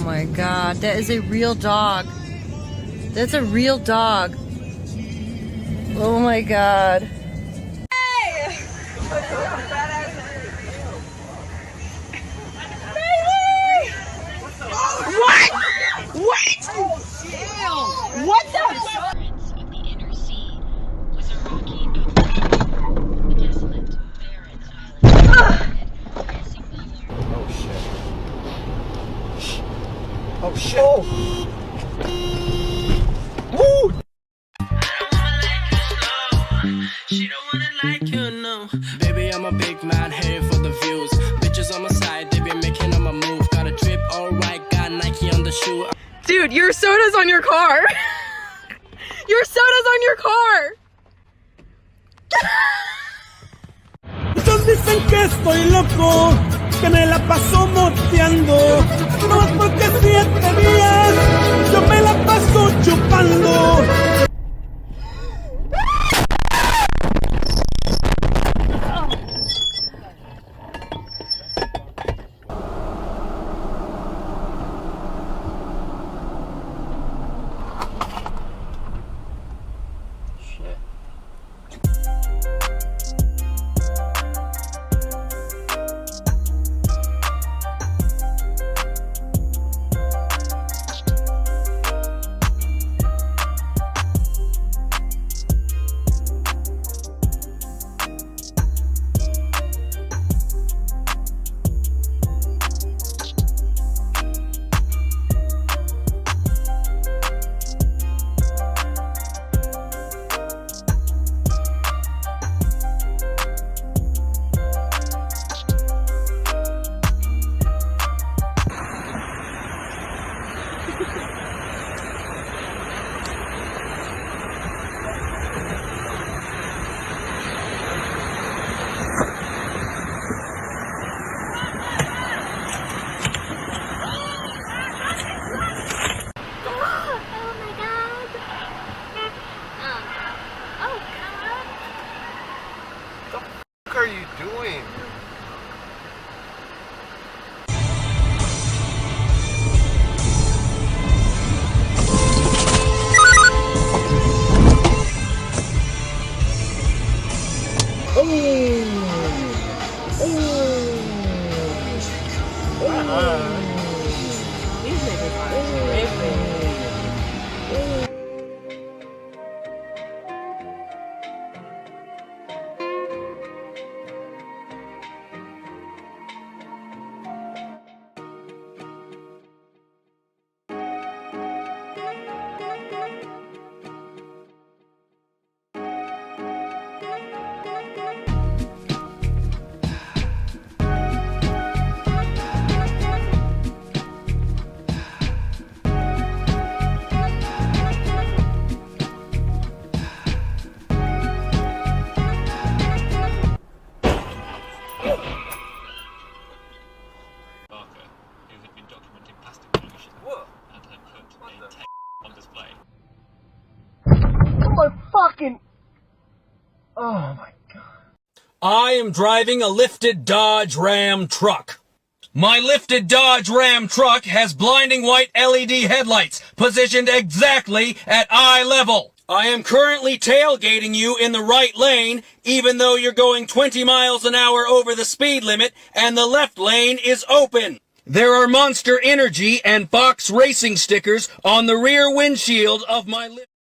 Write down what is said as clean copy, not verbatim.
my god, that is a real dog. That's a real dog. Oh my god. Hey! What? What? What the? Of the inner sea was a rocky open, desolate, barren island. Oh shit. Oh shit. Oh. Woo! She don't wanna like you, no. Baby, I'm a big man, heading for the views. Bitches on my side, they be making on my move. Got a drip, alright, got Nike on the shoe. Dude, your soda's on your car. Your soda's on your car. Muchos dicen que estoy loco, que me la paso moteando. No es porque 7 días yo me la paso chupando. What are you doing? Oh my god. I am driving a lifted Dodge Ram truck. My lifted Dodge Ram truck has blinding white LED headlights positioned exactly at eye level. I am currently tailgating you in the right lane, even though you're going 20 miles an hour over the speed limit and the left lane is open. There are Monster Energy and Fox Racing stickers on the rear windshield of my